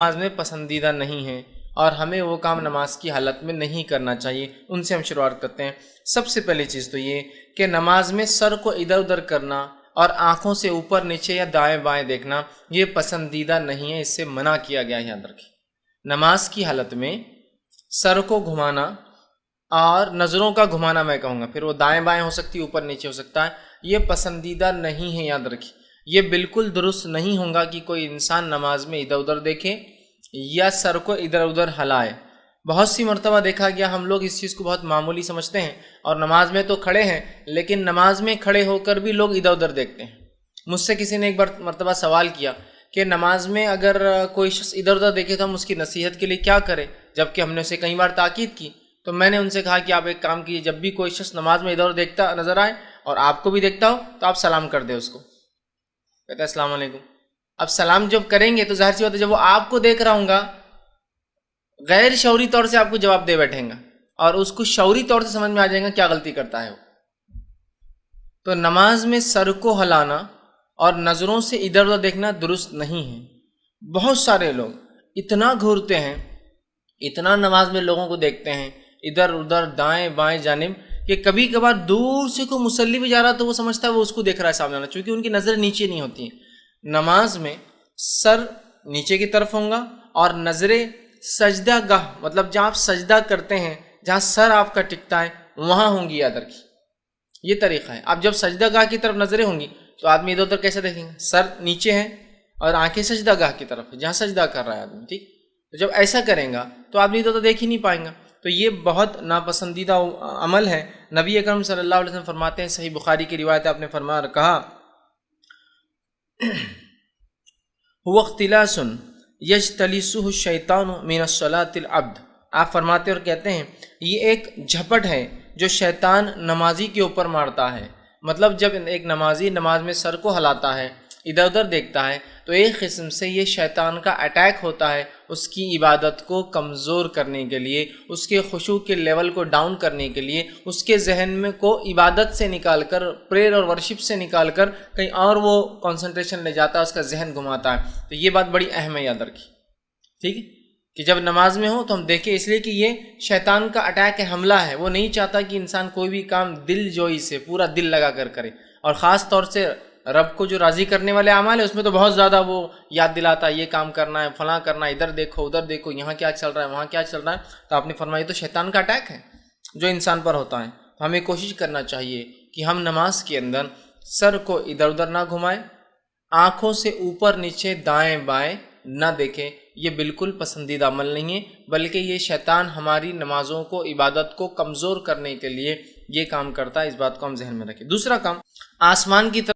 نماز میں پسندیدہ نہیں ہیں اور ہمیں وہ کام نماز کی حالت میں نہیں کرنا چاہیے، ان سے ہم شروعات کرتے ہیں۔ سب سے پہلی چیز تو یہ کہ نماز میں سر کو ادھر ادھر کرنا اور آنکھوں سے اوپر نیچے یا دائیں بائیں دیکھنا یہ پسندیدہ نہیں ہے، اس سے منع کیا گیا ہے، یاد رکھیں۔ نماز کی حالت میں سر کو گھمانا اور نظروں کا گھمانا میں کہوں گا، پھر وہ دائیں بائیں ہو سکتی ہے، اوپر نیچے ہو سکتا ہے، یہ پسندیدہ نہیں ہے، یاد رکھیں۔ یہ بالکل درست نہیں ہوگا کہ کوئی انسان نماز میں ادھر ادھر دیکھے یا سر کو ادھر ادھر ہلائے۔ بہت سی مرتبہ دیکھا گیا ہم لوگ اس چیز کو بہت معمولی سمجھتے ہیں اور نماز میں تو کھڑے ہیں، لیکن نماز میں کھڑے ہو کر بھی لوگ ادھر ادھر دیکھتے ہیں۔ مجھ سے کسی نے ایک مرتبہ سوال کیا کہ نماز میں اگر کوئی شخص ادھر ادھر دیکھے تو ہم اس کی نصیحت کے لیے کیا کریں، جبکہ ہم نے اسے کئی بار تاکید کی۔ تو میں نے ان سے کہا کہ آپ ایک کام کیجیے، جب بھی کوئی شخص نماز میں ادھر دیکھتا نظر آئے اور آپ کو بھی دیکھتا ہو تو آپ سلام کر دیں اس کو، کہتا ہے السلام علیکم۔ اب سلام جب کریں گے تو ظاہر سی بات ہے جب وہ آپ کو دیکھ رہا ہوں گا غیر شعوری طور سے آپ کو جواب دے بیٹھیں گا اور اس کو شعوری طور سے سمجھ میں آ جائے گا کیا غلطی کرتا ہے وہ۔ تو نماز میں سر کو ہلانا اور نظروں سے ادھر ادھر دیکھنا درست نہیں ہے۔ بہت سارے لوگ اتنا گھورتے ہیں، اتنا نماز میں لوگوں کو دیکھتے ہیں ادھر ادھر دائیں بائیں جانب کہ کبھی کبھار دور سے کوئی مصلی بھی جا رہا تو وہ سمجھتا ہے وہ اس کو دیکھ رہا ہے سامنے والا، چونکہ ان کی نظر نیچے نہیں ہوتی ہیں۔ نماز میں سر نیچے کی طرف ہوں گا اور نظریں سجدہ گاہ، مطلب جہاں آپ سجدہ کرتے ہیں جہاں سر آپ کا ٹکتا ہے وہاں ہوں گی، یاد رکھیے یہ طریقہ ہے۔ اب جب سجدہ گاہ کی طرف نظریں ہوں گی تو آدمی ادھر ادھر کیسے دیکھیں گے؟ سر نیچے ہے اور آنکھیں سجدہ گاہ کی طرف ہے جہاں سجدہ کر رہا ہے آدمی، ٹھیک؟ تو جب ایسا کریں گا تو آدمی ادھر ادھر دیکھ ہی نہیں پائیں گا، تو یہ بہت ناپسندیدہ عمل ہے۔ نبی اکرم صلی اللہ علیہ وسلم فرماتے ہیں، صحیح بخاری کی روایت ہے، آپ نے فرمایا اور کہا هو اختلاس یجتلسہ الشیطان من الصلاۃ العبد، آپ فرماتے اور کہتے ہیں یہ ایک جھپٹ ہے جو شیطان نمازی کے اوپر مارتا ہے۔ مطلب جب ایک نمازی نماز میں سر کو ہلاتا ہے ادھر ادھر دیکھتا ہے تو ایک قسم سے یہ شیطان کا اٹیک ہوتا ہے اس کی عبادت کو کمزور کرنے کے لیے، اس کے خشوع کے لیول کو ڈاؤن کرنے کے لیے، اس کے ذہن میں کو عبادت سے نکال کر، پریئر اور ورشپ سے نکال کر کہیں اور وہ کنسنٹریشن لے جاتا ہے، اس کا ذہن گھماتا ہے۔ تو یہ بات بڑی اہم ہے، یاد رکھیے، ٹھیک ہے، کہ جب نماز میں ہو تو ہم دیکھیں، اس لیے کہ یہ شیطان کا اٹیک ہے، حملہ ہے۔ وہ نہیں چاہتا کہ انسان کوئی بھی کام دل جوئی سے، پورا دل لگا کر کرے، اور خاص طور سے رب کو جو راضی کرنے والے اعمال ہے اس میں تو بہت زیادہ وہ یاد دلاتا ہے یہ کام کرنا ہے، فلاں کرنا ہے، ادھر دیکھو ادھر دیکھو، یہاں کیا چل رہا ہے وہاں کیا چل رہا ہے۔ تو آپ نے فرمایا تو شیطان کا اٹیک ہے جو انسان پر ہوتا ہے۔ ہمیں کوشش کرنا چاہیے کہ ہم نماز کے اندر سر کو ادھر ادھر نہ گھمائیں، آنکھوں سے اوپر نیچے دائیں بائیں نہ دیکھیں، یہ بالکل پسندیدہ عمل نہیں ہے، بلکہ یہ شیطان ہماری نمازوں کو، عبادت کو کمزور کرنے کے لیے یہ کام کرتا ہے، اس بات کو ہم ذہن میں رکھیں۔ دوسرا کام، آسمان کی طرف